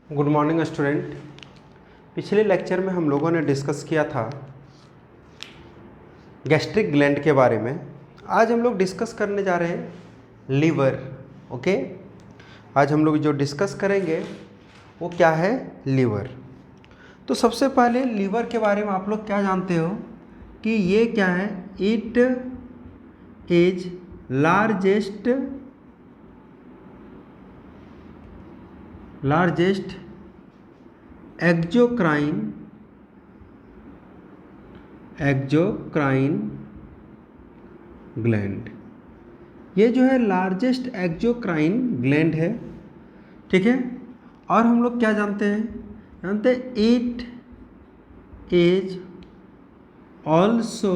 Good morning student. पिछले lecture में हम लोगों ने डिस्कस किया था गैस्ट्रिक ग्लैंड के बारे में। आज हम लोग डिस्कस करने जा रहे हैं लीवर। ओके, आज हम लोग जो डिस्कस करेंगे वो क्या है, लीवर। तो सबसे पहले लीवर के बारे में आप लोग क्या जानते हो कि ये क्या है, it is largest exocrine gland. ये जो है लार्जेस्ट एक्जोक्राइन ग्लैंड है, ठीक है। और हम लोग क्या जानते हैं, it is also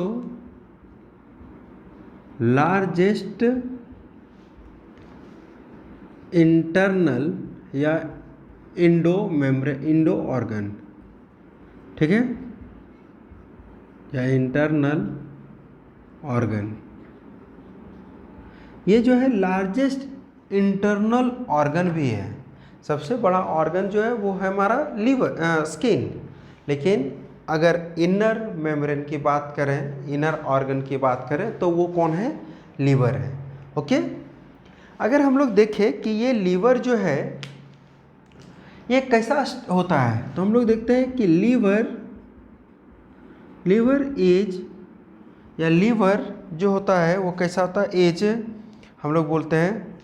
largest internal या इंडो ऑर्गन, ठीक है, या इंटरनल ऑर्गन। ये जो है लार्जेस्ट इंटरनल ऑर्गन भी है। सबसे बड़ा ऑर्गन जो है वो है हमारा लीवर, स्किन। लेकिन अगर इनर मेम्ब्रेन की बात करें, इनर ऑर्गन की बात करें, तो वो कौन है, लीवर है। ओके, अगर हम लोग देखें कि ये लीवर जो है ये कैसा होता है, तो हम लोग देखते हैं कि लीवर एज या लीवर जो होता है वो कैसा होता है, एज हम लोग बोलते हैं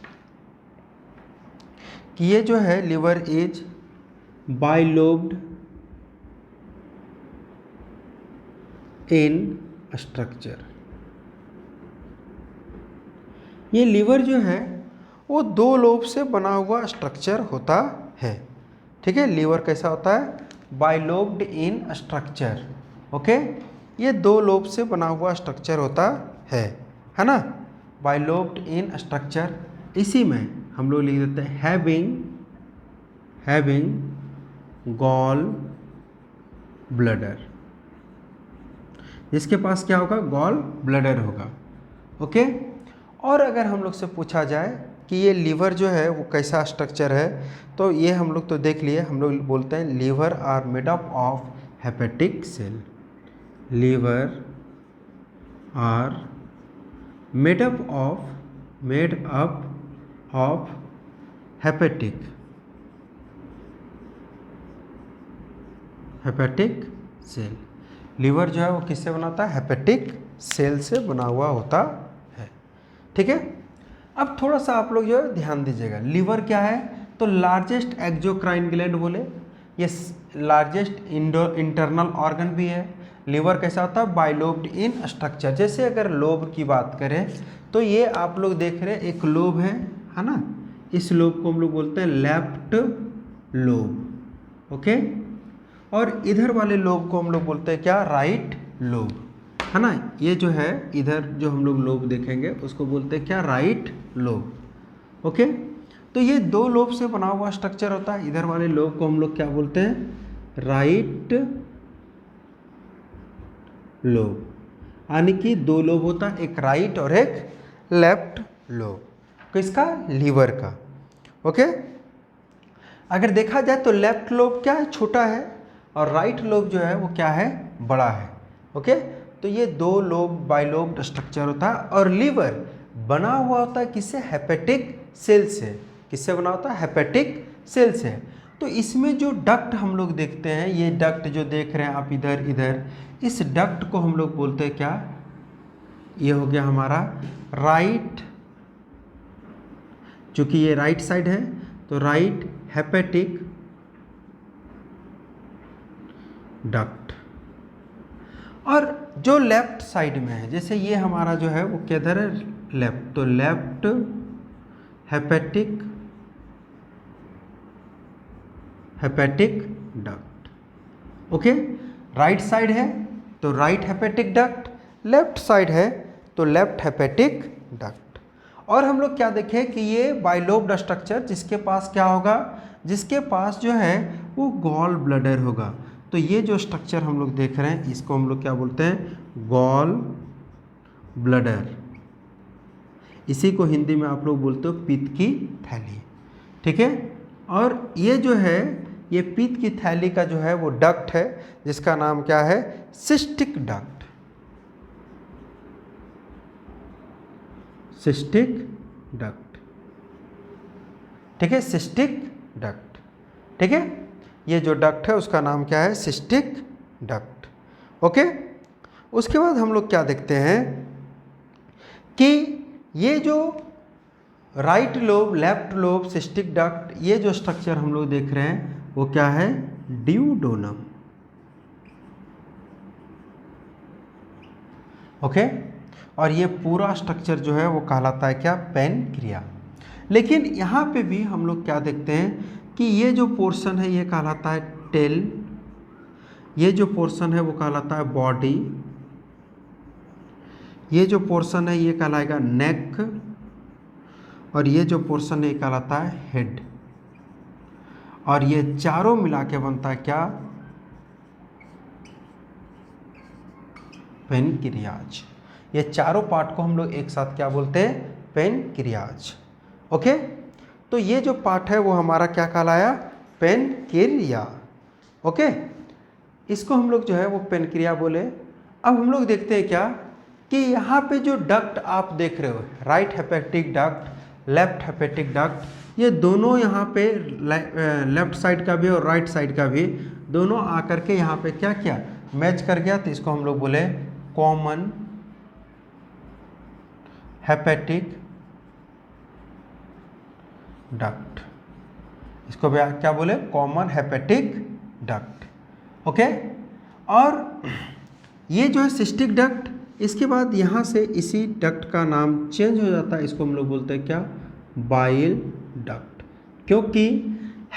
कि ये जो है liver as bilobed in structure. ये लीवर जो है वो दो लोब से बना हुआ स्ट्रक्चर होता है, ठीक है। लीवर कैसा होता है, बाइलोब्ड इन स्ट्रक्चर। ओके, ये दो लोब से बना हुआ स्ट्रक्चर होता है ना, बाइलोब्ड इन स्ट्रक्चर। इसी में हम लोग लिख देते हैं हैविंग गॉल ब्लडर, जिसके पास क्या होगा, गॉल ब्लडर होगा। ओके, और अगर हम लोग से पूछा जाए कि ये लीवर जो है वो कैसा स्ट्रक्चर है, तो ये हम लोग तो देख लिए, हम लोग बोलते हैं liver are made up of hepatic cell. Liver are made up of hepatic cell. Liver जो है वो किससे बना होता है, हेपेटिक सेल से बना हुआ होता है, ठीक है। अब थोड़ा सा आप लोग जो है ध्यान दीजिएगा, लीवर क्या है, तो लार्जेस्ट एक्जोक्राइन ग्लैंड बोले, ये लार्जेस्ट इंटरनल ऑर्गन भी है। लीवर कैसा होता है, बाइलोब्ड इन स्ट्रक्चर। जैसे अगर लोब की बात करें तो ये आप लोग देख रहे हैं एक लोब है ना, इस लोब को हम लोग बोलते हैं लेफ्ट लोब। ओके, और इधर वाले लोब को हम लोग बोलते हैं क्या, राइट लोब, है ना। ये जो है इधर जो हम लोग लोब देखेंगे उसको बोलते हैं क्या, राइट लोब। ओके, तो ये दो लोब से बना हुआ स्ट्रक्चर होता है। इधर वाले लोब को हम लोग क्या बोलते हैं, राइट लोब, यानी कि दो लोब होता है, एक राइट और एक लेफ्ट लोब, किसका, लीवर का। ओके, अगर देखा जाए तो लेफ्ट लोब क्या है, छोटा है, और राइट लोब जो है वो क्या है, बड़ा है। ओके, तो ये दो लोब बाइलोब्ड स्ट्रक्चर होता है। और लीवर बना हुआ होता है किससे, हेपेटिक सेल से। किससे बना होता है, हेपेटिक सेल से। तो इसमें जो डक्ट हम लोग देखते हैं, ये डक्ट जो देख रहे हैं आप इधर, इस डक्ट को हम लोग बोलते हैं क्या, ये हो गया हमारा राइट, चूंकि ये राइट साइड है तो राइट हेपेटिक डक्ट। और जो लेफ्ट साइड में है, जैसे ये हमारा जो है वो किधर है, लेफ्ट, तो left hepatic duct. Okay, right side है तो right hepatic duct, left side है तो लेफ्ट हेपेटिक डक्ट। और हम लोग क्या देखें कि ये बाइलोब्ड स्ट्रक्चर, जिसके पास क्या होगा, जिसके पास जो है वो गॉल ब्लडर होगा। तो ये जो स्ट्रक्चर हम लोग देख रहे हैं इसको हम लोग क्या बोलते हैं, गॉल ब्लडर। इसी को हिंदी में आप लोग बोलते हो पित्त की थैली, ठीक है। और ये जो है ये पीत की थैली का जो है वो डक्ट है, जिसका नाम क्या है, सिस्टिक डक्ट। सिस्टिक डक्ट, ठीक है, सिस्टिक डक्ट, ठीक है। ये जो डक्ट है उसका नाम क्या है, सिस्टिक डक्ट। ओके, उसके बाद हम लोग क्या देखते हैं कि ये जो right lobe, left lobe, cystic duct, ये जो स्ट्रक्चर हम लोग देख रहे हैं वो क्या है, ड्यूडोनम। ओके, और ये पूरा स्ट्रक्चर जो है वो कहलाता है क्या, पैनक्रिया। लेकिन यहाँ पे भी हम लोग क्या देखते हैं कि ये जो पोर्शन है ये कहलाता है टेल, ये जो पोर्शन है वो कहलाता है बॉडी, ये जो पोर्शन है ये कहलाएगा नेक, और ये जो पोर्शन है ये कहलाता है हेड। और ये चारों मिला के बनता है क्या, पैनक्रियाज। ये चारों पार्ट को हम लोग एक साथ क्या बोलते हैं, पैनक्रियाज। ओके, तो ये जो पार्ट है वो हमारा क्या कहलाया, पैनक्रिया। ओके, इसको हम लोग जो है वो पैनक्रिया बोले। अब हम लोग देखते हैं क्या कि यहाँ पे जो डक्ट आप देख रहे हो, right hepatic duct, left hepatic duct, ये दोनों यहाँ पे लेफ्ट साइड का भी और राइट साइड का भी दोनों आकर के यहाँ पे क्या किया, मैच कर गया। तो इसको हम लोग बोले कॉमन हेपेटिक डक्ट। इसको क्या बोले, कॉमन हेपेटिक डक्ट। ओके, और ये जो है सिस्टिक डक्ट, इसके बाद यहाँ से इसी डक्ट का नाम चेंज हो जाता है, इसको हम लोग बोलते हैं क्या, बाइल डक्ट। क्योंकि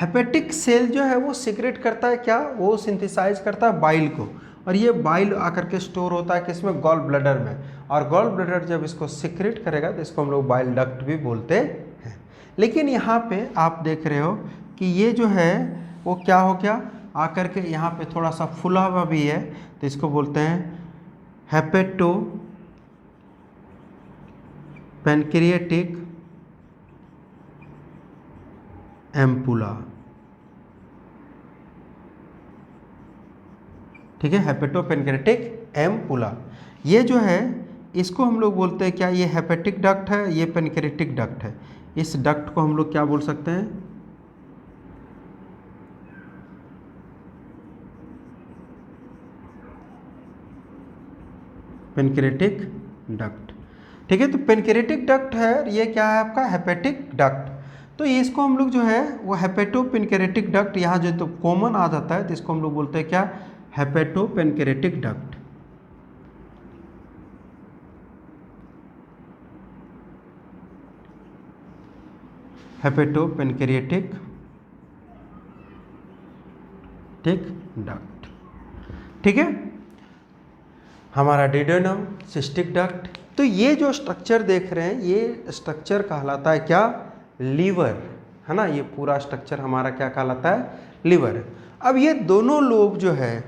हेपेटिक सेल जो है वो सिक्रेट करता है क्या, वो सिंथेसाइज करता है बाइल को, और ये बाइल आकर के स्टोर होता है किसमें, गॉल ब्लैडर में। और गॉल ब्लैडर जब इसको सिक्रेट करेगा तो इसको हम लोग बाइल डक्ट भी बोलते हैं। लेकिन यहाँ पे आप देख रहे हो कि ये जो है वो क्या हो गया, आकर के यहाँ पे थोड़ा सा फुला हुआ भी है, तो इसको बोलते हैं हेपेटो पैनक्रियाटिक एम्पुला। ठीक है, हेपेटो पैनक्रियाटिक एम्पुला। ये जो है इसको हम लोग बोलते हैं क्या, ये हेपेटिक डक्ट है, ये पैनक्रियाटिक डक्ट है। इस डक्ट को हम लोग क्या बोल सकते हैं, पैनक्रियाटिक डक्ट। ठीक है, तो पैनक्रियाटिक डक्ट है, ये क्या है आपका, हेपेटिक डक्ट। तो इसको हम लोग जो है वो हेपेटो पैनक्रियाटिक डक्ट, यहाँ जो तो कॉमन आ जाता है तो इसको हम लोग बोलते हैं क्या, hepato pancreatic duct. Hepato pancreatic duct. ठीक है, हमारा डिडोनम, सिस्टिक डक्ट। तो ये जो स्ट्रक्चर देख रहे हैं ये स्ट्रक्चर कहलाता है क्या, लीवर, है ना। ये पूरा स्ट्रक्चर हमारा क्या कहलाता है, लीवर। अब ये दोनों लोब जो है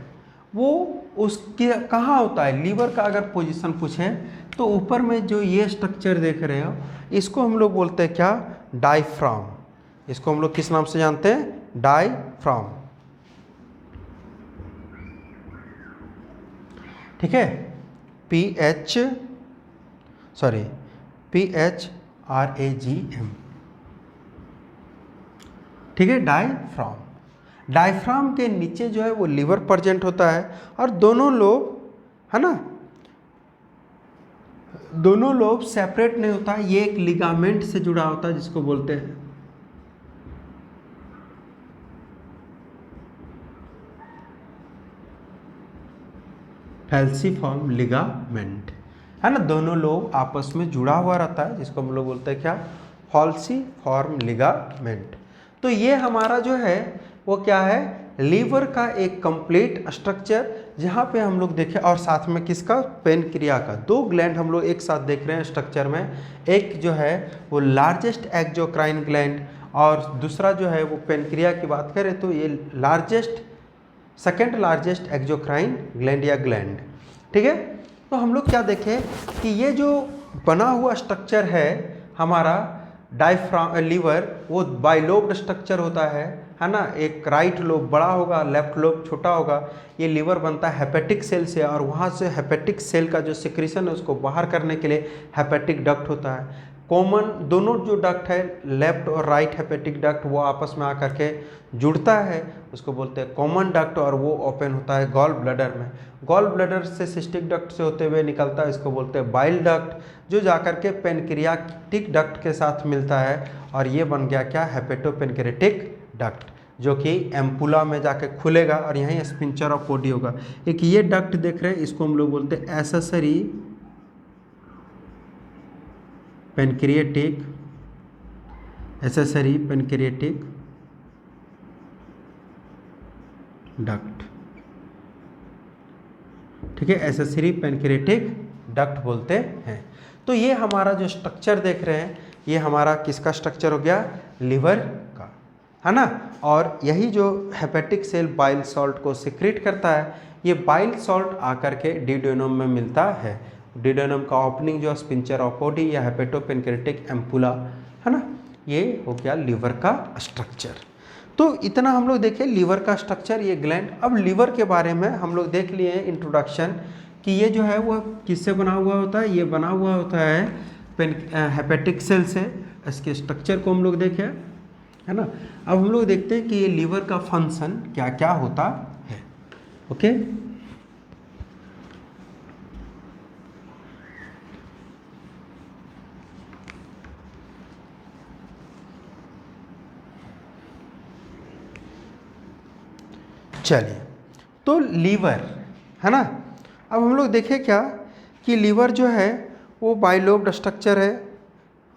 वो उसके कहाँ होता है, लीवर का अगर पोजीशन पूछें तो ऊपर में जो ये स्ट्रक्चर देख रहे हो इसको हम लोग बोलते हैं क्या, डायफ्राम। इसको हम लोग किस नाम से जानते हैं, डायफ्राम। ठीक है, PHRAGM। ठीक है, डायफ्राम। डायफ्राम के नीचे जो है वो लीवर प्रेजेंट होता है, और दोनों लोब, है ना, दोनों लोब सेपरेट नहीं होता, ये एक लिगामेंट से जुड़ा होता है जिसको बोलते हैं फैल्सीफॉर्म लिगामेंट, है ना। दोनों लोब आपस में जुड़ा हुआ रहता है जिसको हम लोग बोलते हैं क्या, फैल्सीफॉर्म लिगामेंट। तो ये हमारा जो है वो क्या है, लीवर का एक कंप्लीट स्ट्रक्चर, जहाँ पे हम लोग देखें, और साथ में किसका, पैनक्रिया का। दो ग्लैंड हम लोग एक साथ देख रहे हैं स्ट्रक्चर में, एक जो है वो लार्जेस्ट एक्सोक्राइन ग्लैंड, और दूसरा जो है वो पैनक्रिया की बात करें तो ये largest, second largest exocrine gland या ग्लैंड। ठीक है, तो हम लोग क्या देखें कि ये जो बना हुआ स्ट्रक्चर है हमारा डायफ्राम लीवर, वो बाइलोब्ड स्ट्रक्चर होता है, है ना, एक राइट लोब बड़ा होगा, लेफ्ट लोब छोटा होगा। ये लीवर बनता है हेपेटिक सेल से, और वहाँ से हेपेटिक सेल का जो सिक्रीशन है उसको बाहर करने के लिए हेपेटिक डक्ट होता है। कॉमन दोनों जो डक्ट है, लेफ्ट और राइट हेपेटिक डक्ट, वो आपस में आकर के जुड़ता है, उसको बोलते हैं कॉमन डक्ट, और वो ओपन होता है गॉल ब्लैडर में। गॉल ब्लैडर से सिस्टिक डक्ट से होते हुए निकलता है, इसको बोलते हैं बाइल डक्ट, जो जाकर के पेनक्रियाटिक डक्ट के साथ मिलता है, और ये बन गया क्या, हेपेटोपेनक्रेटिक डक्ट, जो कि एम्पुला में जाके खुलेगा और यहीं स्पिंचर ऑफ पोडी होगा। एक ये डक्ट देख रहे हैं, इसको हम लोग बोलते हैं accessory pancreatic, accessory pancreatic duct, ठीक है, एसेसरी पेनक्रिएटिक डक्ट बोलते हैं। तो ये हमारा जो स्ट्रक्चर देख रहे हैं, ये हमारा किसका स्ट्रक्चर हो गया, लीवर का, है ना। और यही जो हेपेटिक सेल बाइल सॉल्ट को सिक्रीट करता है, ये बाइल सॉल्ट आकर के डिडोनम में मिलता है। डिडोनम का ओपनिंग जो स्पिंचर ऑफ पोडी या हेपेटोपेनक्रेटिक एम्पुला, है ना, ये हो गया लीवर का स्ट्रक्चर। तो इतना हम लोग देखें लीवर का स्ट्रक्चर, ये ग्लैंड। अब लीवर के बारे में हम लोग देख लिए हैं इंट्रोडक्शन, कि ये जो है वो किससे बना हुआ होता है, ये बना हुआ होता है हेपेटिक सेल से। इसके स्ट्रक्चर को हम लोग देखें, है ना। अब हम लोग देखते हैं कि ये लीवर का फंक्शन क्या क्या होता है। ओके, चलिए, तो लीवर, है ना। अब हम लोग देखें क्या, कि लीवर जो है वो बाइलोब्ड स्ट्रक्चर है,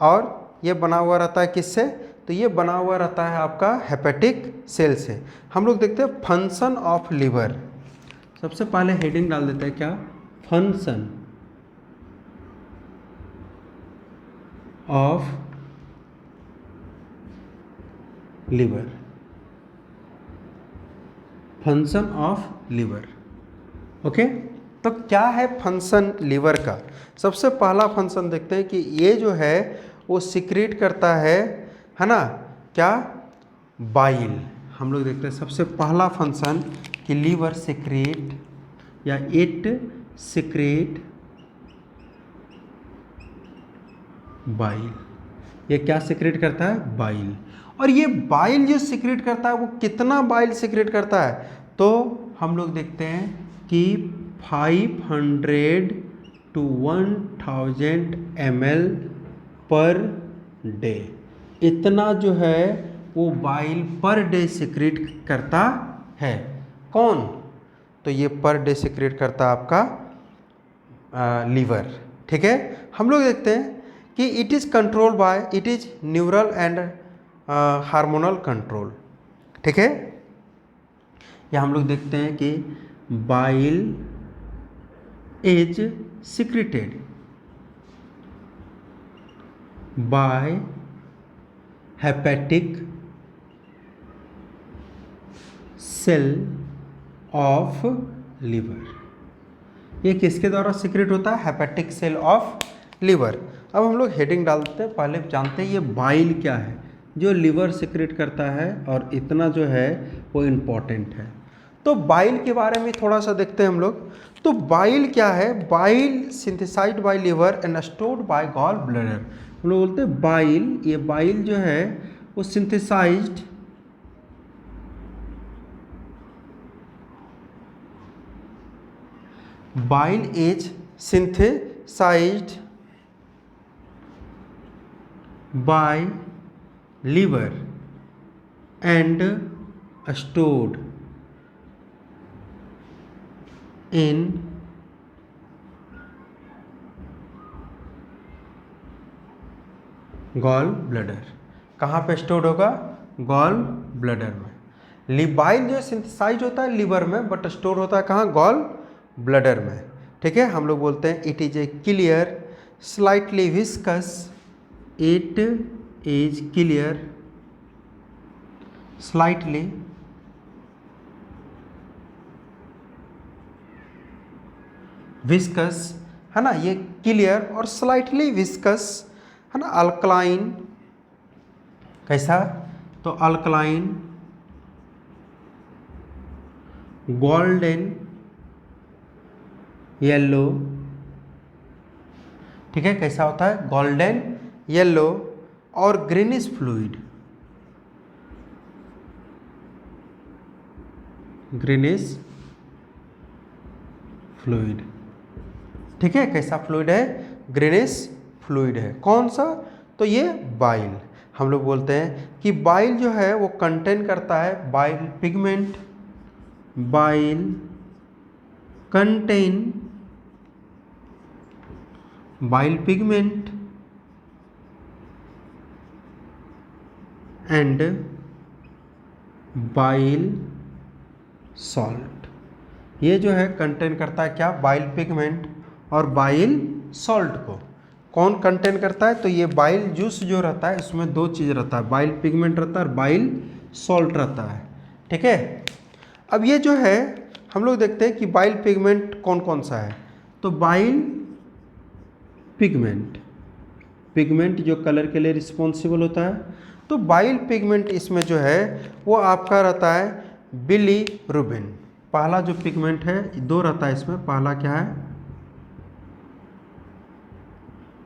और ये बना हुआ रहता है किससे, तो ये बना हुआ रहता है आपका हेपेटिक सेल से। हम लोग देखते हैं फंक्शन ऑफ लीवर। सबसे पहले हेडिंग डाल देते हैं क्या, function of liver, function of liver. Okay, तो क्या है फंक्शन लीवर का। सबसे पहला फंक्शन देखते हैं कि ये जो है वो सिक्रीट करता है ना, क्या, बाइल। हम लोग देखते हैं सबसे पहला फंक्शन कि लीवर सिक्रीट या इट सिक्रीट बाइल। ये क्या सिक्रीट करता है, बाइल। और ये बाइल जो सिक्रीट करता है वो कितना बाइल सिक्रीट करता है, तो हम लोग देखते हैं कि 500 to 1000 ml पर डे, इतना जो है वो बाइल पर डे सिक्रीट करता है। कौन, तो ये पर डे सिक्रीट करता है आपका लीवर, ठीक है। हम लोग देखते हैं कि it is control by, it is neural and hormonal control, ठीक है। या हम लोग देखते हैं कि bile is secreted by hepatic cell of liver. ये किसके द्वारा सिक्रेट होता है, हेपेटिक सेल ऑफ लीवर। अब हम लोग हेडिंग डालते हैं, पहले जानते हैं ये बाइल क्या है जो लीवर सिक्रेट करता है, और इतना जो है वो इम्पॉर्टेंट है। तो बाइल के बारे में थोड़ा सा देखते हैं हम लोग। तो बाइल क्या है, bile synthesized by liver and stored by gall bladder. हम लोग बोलते हैं बाइल, ये बाइल जो है वो synthesized bile is synthesized by liver and stored in gall bladder. कहाँ पे स्टोर्ड होगा, गॉल ब्लैडर में। बाइल जो सिंथेसाइज होता है लीवर में, बट स्टोर होता है कहाँ, गॉल ब्लैडर में, ठीक है। हम लोग बोलते हैं it is a clear slightly viscous, it is clear slightly viscous, है ना, ये क्लियर और स्लाइटली विस्कस, है ना। अल्कलाइन कैसा, तो अल्कलाइन गोल्डन येलो, ठीक है, कैसा होता है, गोल्डन येलो और ग्रीनिश फ्लूइड, ग्रीनिश फ्लूइड, ठीक है, कैसा फ्लूइड है, ग्रीनिश फ्लूइड है। कौन सा, तो ये बाइल। हम लोग बोलते हैं कि बाइल जो है वो कंटेन करता है bile pigment, bile contain bile pigment and bile salt. ये जो है कंटेन करता है क्या, बाइल पिगमेंट और बाइल सॉल्ट को। कौन कंटेन करता है, तो ये बाइल जूस जो रहता है इसमें दो चीज़ रहता है, बाइल पिगमेंट रहता है और बाइल सॉल्ट रहता है, ठीक है। अब ये जो है हम लोग देखते हैं कि बाइल पिगमेंट कौन कौन सा है, तो बाइल पिगमेंट, पिगमेंट जो कलर के लिए रिस्पॉन्सिबल होता है, तो बाइल पिगमेंट इसमें जो है वो आपका रहता है बिलीरुबिन। पहला जो पिगमेंट है, दो रहता है इसमें, पहला क्या है,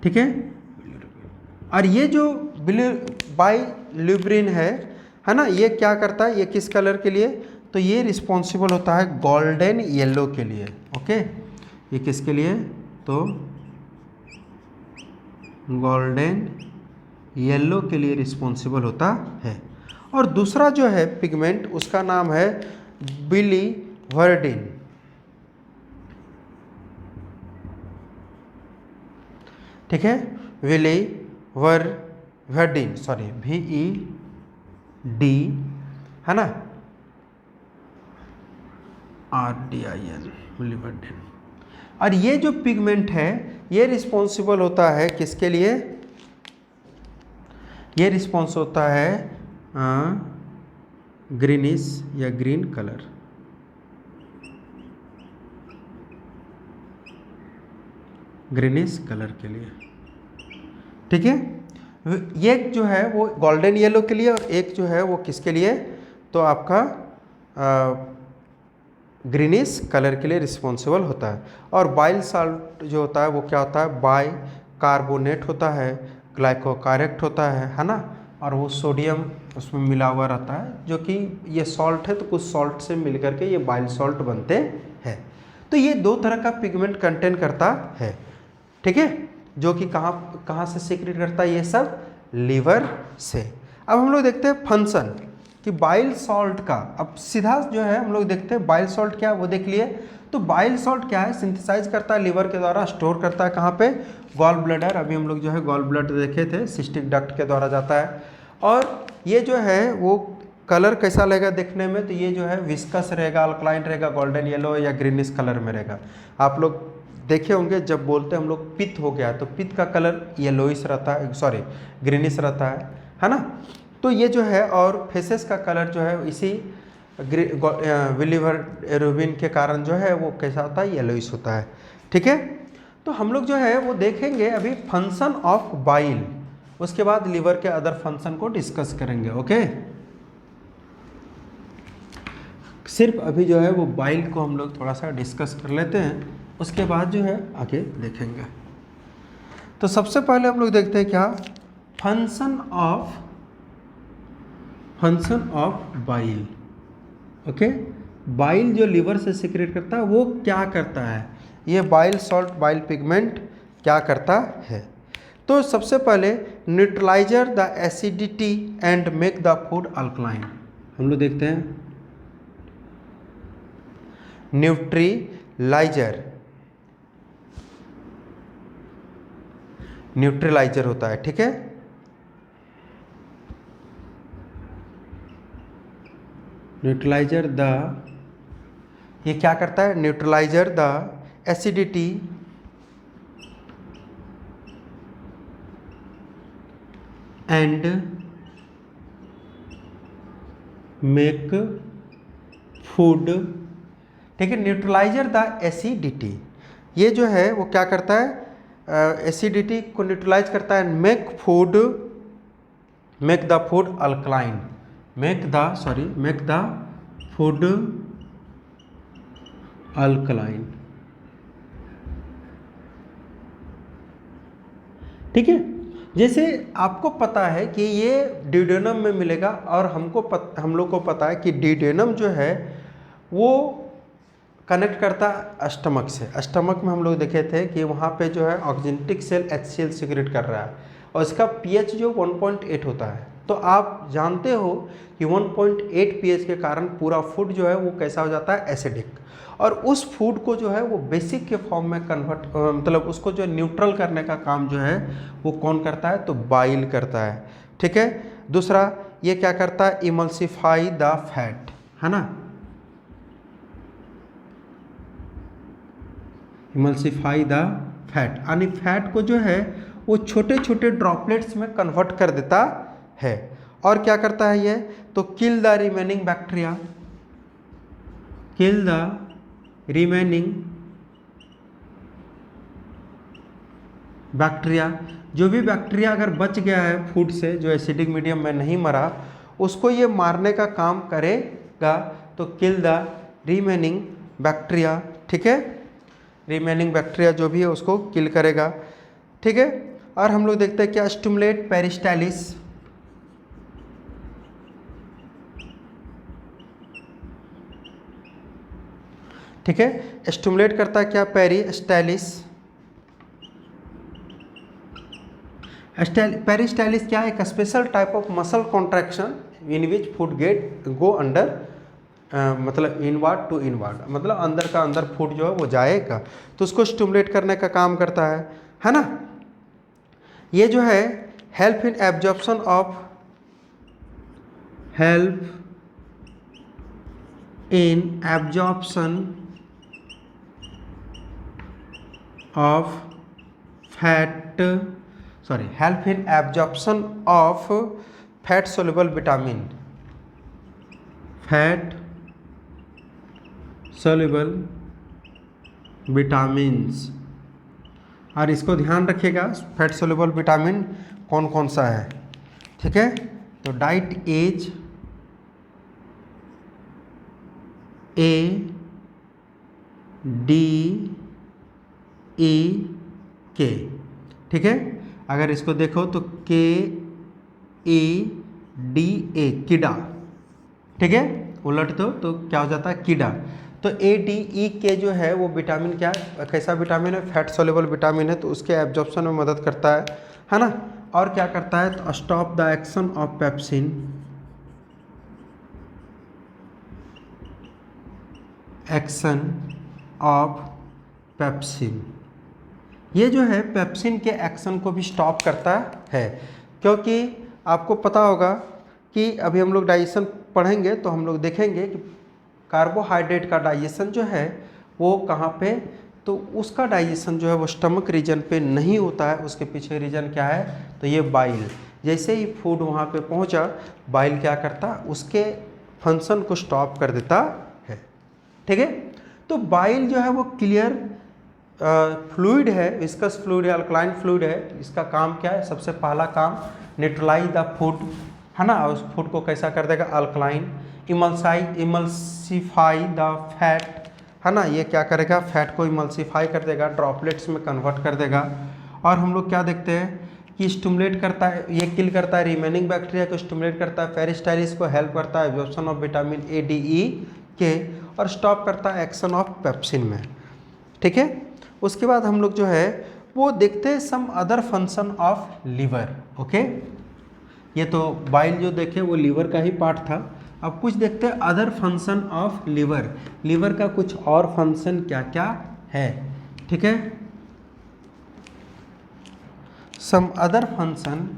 ठीक है, और ये जो बाइल्यूब्रिन है ना, ये क्या करता है, ये किस कलर के लिए, तो ये रिस्पॉन्सिबल होता है गोल्डन येलो के लिए, ओके। ये किसके लिए, तो गोल्डन येलो के लिए रिस्पॉन्सिबल होता है। और दूसरा जो है पिगमेंट उसका नाम है बिलीवर्डिन, ठीक है, बिलीवर्डिन, सॉरी VED है ना, RDIN, बिलीवर्डिन। और ये जो पिगमेंट है ये रिस्पॉन्सिबल होता है किसके लिए, ये रिस्पॉन्स होता है ग्रीनिश या ग्रीन कलर, ग्रीनिश कलर के लिए, ठीक है। एक जो है वो गोल्डन येलो के लिए और एक जो है वो किसके लिए, तो आपका ग्रीनिश कलर के लिए रिस्पॉन्सिबल होता है। और बाइल साल्ट जो होता है वो क्या होता है, बाई कार्बोनेट होता है, ग्लाइकोकारेक्ट होता है ना, और वो सोडियम उसमें मिला हुआ रहता है, जो कि ये सॉल्ट है तो कुछ सॉल्ट से मिल करके ये बाइल सॉल्ट बनते हैं। तो ये दो तरह का पिगमेंट कंटेन करता है, ठीक है, जो कि कहाँ से सीक्रेट करता है, ये सब लीवर से। अब हम लोग देखते हैं फंक्शन कि बाइल सॉल्ट का, अब सीधा जो है हम लोग देखते हैं बाइल सॉल्ट क्या है वो देख लिए। तो बाइल सॉल्ट क्या है, सिंथेसाइज करता है लीवर के द्वारा, स्टोर करता है कहाँ पे, गॉल ब्लैडर। अभी हम लोग जो है गॉल ब्लैडर देखे थे, सिस्टिक डक्ट के द्वारा जाता है। और ये जो है वो कलर कैसा लगेगा देखने में, तो ये जो है विस्कस रहेगा, अल्कलाइन रहेगा, गोल्डन येलो या ग्रीनिश कलर में रहेगा। आप लोग देखे होंगे जब बोलते हैं हम लोग पित्त हो गया, तो पित्त का कलर येलोइश रहता है, सॉरी ग्रीनिश रहता है ना। तो ये जो है, और फेसेस का कलर जो है इसी बिलीवर्डिन के कारण जो है वो कैसा होता है, येलोइश होता है, ठीक है। तो हम लोग जो है वो देखेंगे अभी फंक्शन ऑफ बाइल, उसके बाद लीवर के अदर फंक्शन को डिस्कस करेंगे, ओके। सिर्फ अभी जो है वो बाइल को हम लोग थोड़ा सा डिस्कस कर लेते हैं, उसके बाद जो है आगे देखेंगे। तो सबसे पहले हम लोग देखते हैं क्या, function of bile, okay. Bile जो लीवर से सीक्रेट करता है वो क्या करता है, ये बाइल सॉल्ट, बाइल पिगमेंट क्या करता है। तो सबसे पहले neutraliser the acidity and make the food alkaline. हम लोग देखते हैं न्यूट्रलाइजर होता है, ठीक है। न्यूट्रलाइजर द, ये क्या करता है, neutraliser the acidity and make food, ठीक है। न्यूट्रलाइजर द एसिडिटी, ये जो है वो क्या करता है, एसिडिटी को न्यूट्रलाइज करता है, make the food alkaline, make the food alkaline. ठीक है, जैसे आपको पता है कि ये ड्यूडेनम में मिलेगा और हम लोग को पता है कि ड्यूडेनम जो है वो कनेक्ट करता है स्टमक से। स्टमक में हम लोग देखे थे कि वहाँ पे जो है ऑक्जेंटिक सेल HCl सिक्रेट कर रहा है और इसका pH जो 1.8 होता है। तो आप जानते हो कि 1.8 pH के कारण पूरा फूड जो है वो कैसा हो जाता है, एसिडिक। और उस फूड को जो है वो बेसिक के फॉर्म में कन्वर्ट मतलब उसको जो न्यूट्रल करने का काम जो है वो कौन करता है, तो बाइल करता है। ठीक है, दूसरा ये क्या करता है, इमल्सिफाई द फैट, है ना, इमल्सिफाई द फैट, यानी फैट को जो है वो छोटे छोटे ड्रॉपलेट्स में कन्वर्ट कर देता है। और क्या करता है ये, तो kill the remaining bacteria, kill the remaining bacteria, जो भी बैक्टीरिया अगर बच गया है फूड से, जो एसिडिक मीडियम में नहीं मरा, उसको ये मारने का काम करेगा। तो किल द रिमेनिंग बैक्टीरिया, ठीक है, रिमेनिंग बैक्टीरिया जो भी है उसको किल करेगा। ठीक है, और हम लोग देखते हैं क्या, स्टिमुलेट पेरिस्टाइलिस, ठीक है, स्टिमुलेट करता है क्या, पेरिस्टाइलिस। पेरिस्टाइलिस क्या है, एक special type of muscle contraction in which food get go under, मतलब इनवार्ड टू इनवार्ड, मतलब अंदर का अंदर फूड जो है वो जाएगा, तो उसको स्टिमुलेट करने का काम करता है ना। ये जो है help in absorption of, help in absorption of fat, sorry, help in absorption of fat soluble vitamin, fat soluble vitamins. और इसको ध्यान रखिएगा, फैट सोल्यूबल विटामिन कौन कौन सा है, ठीक है, तो डाइट एज, ए, डी, ई, के, ठीक है। अगर इसको देखो तो के, ई, डी, ए, कीड़ा, ठीक है, उलट दो तो क्या हो जाता है, कीड़ा। तो ए, डी, ई, के जो है वो विटामिन क्या है, कैसा विटामिन है, फैट सोल्यूबल विटामिन है, तो उसके एब्जॉर्प्शन में मदद करता है ना। और क्या करता है, तो stop the action of pepsin, action of pepsin, ये जो है पेप्सिन के एक्शन को भी स्टॉप करता है। क्योंकि आपको पता होगा कि अभी हम लोग डाइजेशन पढ़ेंगे तो हम लोग देखेंगे कि कार्बोहाइड्रेट का डाइजेशन जो है वो कहाँ पे, तो उसका डाइजेशन जो है वो स्टमक रीजन पे नहीं होता है, उसके पीछे रीजन क्या है, तो ये बाइल। जैसे ही फूड वहाँ पे पहुँचा, बाइल क्या करता, उसके फंक्शन को स्टॉप कर देता है, ठीक है। तो बाइल जो है वो क्लियर फ्लूइड है, विस्कस फ्लूइड है, अल्कलाइन फ्लूइड है। इसका काम क्या है, सबसे पहला काम न्यूट्रलाइज द फूड, है ना, उस फूड को कैसा कर देगा, अल्कलाइन। इमल्सिफाई द फैट, है ना, ये क्या करेगा, फैट को इमल्सिफाई कर देगा, ड्रॉपलेट्स में कन्वर्ट कर देगा। और हम लोग क्या देखते हैं कि स्टिमुलेट करता है, ये किल करता है रिमेनिंग बैक्टीरिया को, स्टिमुलेट करता है पेरिस्टाइलिस को, हेल्प करता है absorption of vitamin A, D, E, K, और स्टॉप करता है एक्शन ऑफ पेप्सिन में, ठीक है। उसके बाद हम लोग जो है वो देखते हैं some other function of liver, okay. ये तो बाइल जो देखे वो लीवर का ही पार्ट था। अब कुछ देखते हैं other function of liver, liver का कुछ और फंक्शन क्या क्या है, ठीक है। Some other function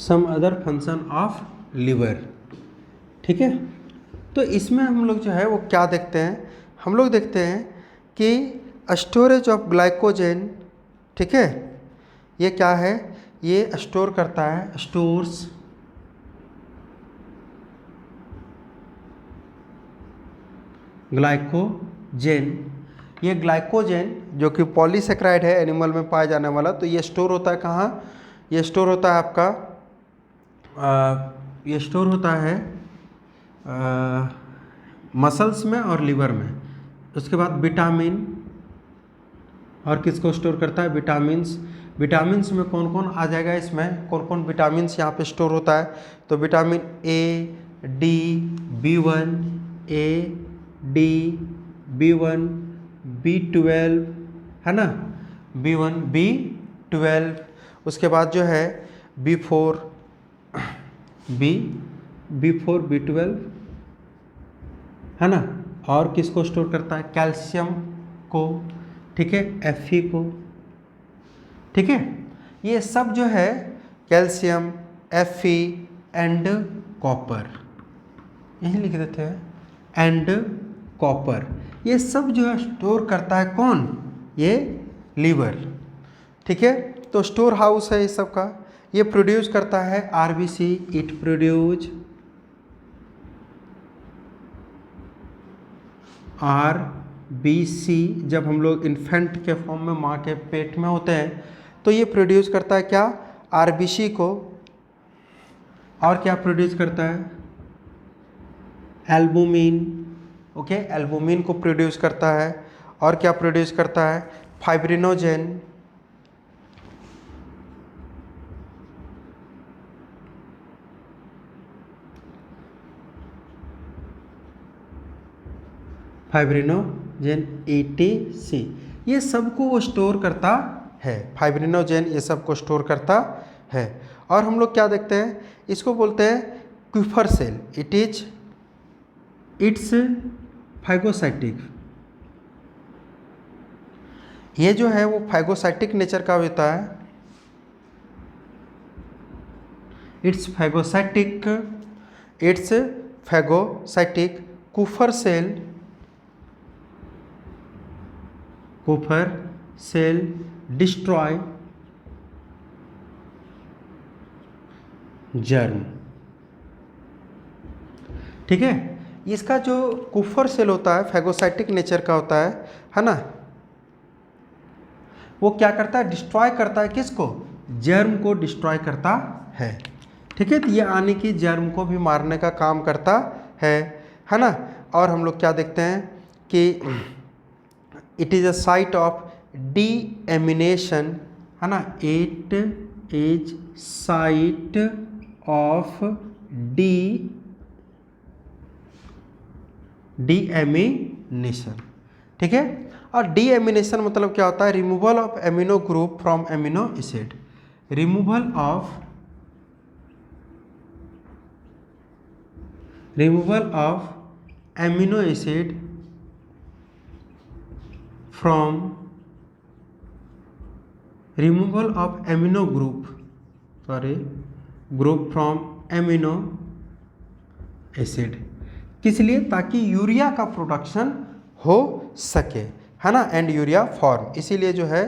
some other function of liver, ठीक है। तो इसमें हम लोग जो है वो क्या देखते हैं, हम लोग देखते हैं कि स्टोरेज ऑफ ग्लाइकोजन, ठीक है, ये क्या है, ये स्टोर करता है, स्टोर्स ग्लाइकोजन। ये ग्लाइकोजन जो कि पॉलीसेक्राइड है एनिमल में पाया जाने वाला, तो ये स्टोर होता है कहाँ? ये स्टोर होता है आपका ये स्टोर होता है मसल्स में और लीवर में। उसके बाद विटामिन, और किसको स्टोर करता है? विटामिन्स। विटामिन्स में कौन कौन आ जाएगा? इसमें कौन कौन विटामिन्स यहाँ पे स्टोर होता है? तो vitamin A, D, B1, A, D, B1, B12, है ना, B1, B12। उसके बाद जो है B4, B12, है ना। और किसको स्टोर करता है? कैल्शियम को, ठीक है, Fe को, ठीक है। ये सब जो है कैल्शियम, Fe एंड कॉपर, यही लिख देते हैं, एंड कॉपर, ये सब जो है स्टोर करता है कौन? ये लीवर, ठीक है। तो स्टोर हाउस है इस सब का। ये प्रोड्यूस करता है RBC, इट प्रोड्यूस RBC। जब हम लोग इन्फेंट के फॉर्म में माँ के पेट में होते हैं तो ये प्रोड्यूस करता है क्या? RBC को। और क्या प्रोड्यूस करता है? एल्बुमिन, ओके, एल्बुमिन को प्रोड्यूस करता है। और क्या प्रोड्यूस करता है? फाइब्रिनोजेन, फाइब्रिनोजेन ATC, ये सब को वो स्टोर करता है। फाइब्रिनोजेन ये सब को स्टोर करता है। और हम लोग क्या देखते हैं? इसको बोलते हैं क्यूफर सेल। It's phagocytic. ये जो है वो फाइगोसाइटिक नेचर का होता है। It's phagocytic Kupffer cell destroy germ, ठीक है। इसका जो कूफर सेल होता है फैगोसाइटिक नेचर का होता है ना, वो क्या करता है? डिस्ट्रॉय करता है किसको? जर्म को डिस्ट्रॉय करता है, ठीक है। तो ये आने की जर्म को भी मारने का काम करता है ना। और हम लोग क्या देखते हैं कि it is a site of deamination, है ना। It is site of deamination, ठीक है। और डीएमिनेशन मतलब क्या होता है? Removal of amino group from amino acid. Removal of amino acid from amino group from amino acid. किस लिए? ताकि यूरिया का प्रोडक्शन हो सके, है ना, एंड यूरिया फॉर्म। इसीलिए जो है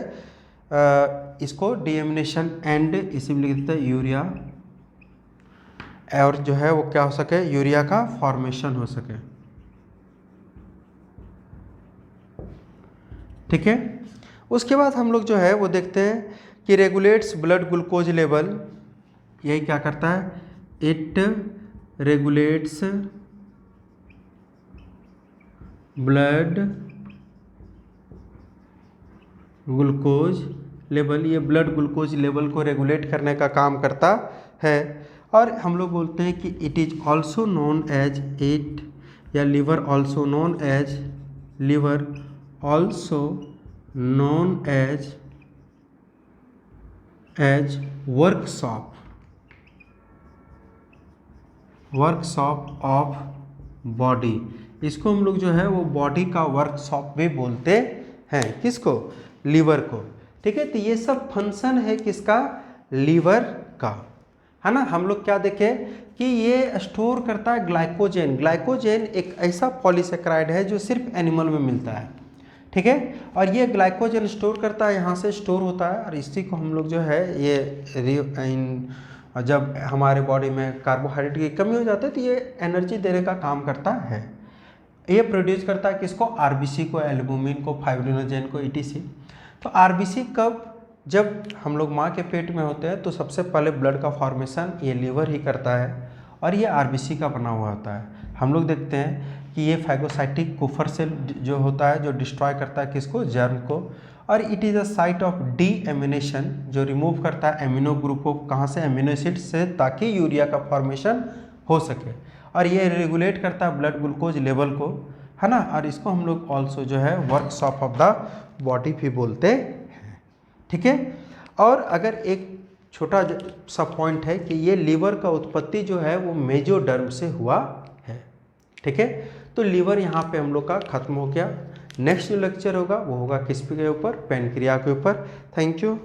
इसको डीएमिनेशन एंड इसीलिए लिख देते हैं यूरिया, और जो है वो क्या हो सके? यूरिया का फॉर्मेशन हो सके, ठीक है। उसके बाद हम लोग जो है वो देखते हैं कि रेगुलेट्स ब्लड ग्लूकोज लेवल। यही क्या करता है? It regulates blood glucose level. ये ब्लड ग्लूकोज लेवल को रेगुलेट करने का काम करता है। और हम लोग बोलते हैं कि it is also known as it, या liver also known as workshop of body. इसको हम लोग जो है वो बॉडी का वर्कशॉप भी बोलते हैं। किसको? लीवर को, ठीक है। तो ये सब फंक्शन है किसका? लीवर का, है ना। हम लोग क्या देखें कि ये स्टोर करता है ग्लाइकोजेन। ग्लाइकोजेन एक ऐसा पॉलीसेक्राइड है जो सिर्फ एनिमल में मिलता है, ठीक है। और ये ग्लाइकोजेन स्टोर करता है, यहाँ से स्टोर होता है, और इसी को हम लोग जो है ये जब हमारे बॉडी में कार्बोहाइड्रेट की कमी हो जाती है तो ये एनर्जी देने का काम करता है। ये प्रोड्यूस करता है किसको? आरबीसी को, एल्बुमिन को, फाइब्रिनोजेन को, ETC। तो आरबीसी कब, जब हम लोग माँ के पेट में होते हैं तो सबसे पहले ब्लड का फॉर्मेशन ये लीवर ही करता है और ये आरबीसी का बना हुआ होता है। हम लोग देखते हैं कि ये फैगोसाइटिक कुफर सेल जो होता है जो डिस्ट्रॉय करता है किसको, जर्म को, और it is a site of deamination जो रिमूव करता है एमिनो ग्रुप को, कहाँ से, एमिनो एसिड से, ताकि यूरिया का फॉर्मेशन हो सके। और ये रेगुलेट करता है ब्लड ग्लूकोज लेवल को, है ना। और इसको हम लोग ऑल्सो जो है वर्कशॉप ऑफ द बॉडी भी बोलते हैं, ठीक है। और अगर एक छोटा सा पॉइंट है कि ये लीवर का उत्पत्ति जो है वो मेजोडर्म से हुआ है, ठीक है। तो लीवर यहाँ पे हम लोग का खत्म हो गया। नेक्स्ट जो लेक्चर होगा वो होगा किस के ऊपर, पैनक्रिया के ऊपर। Thank you.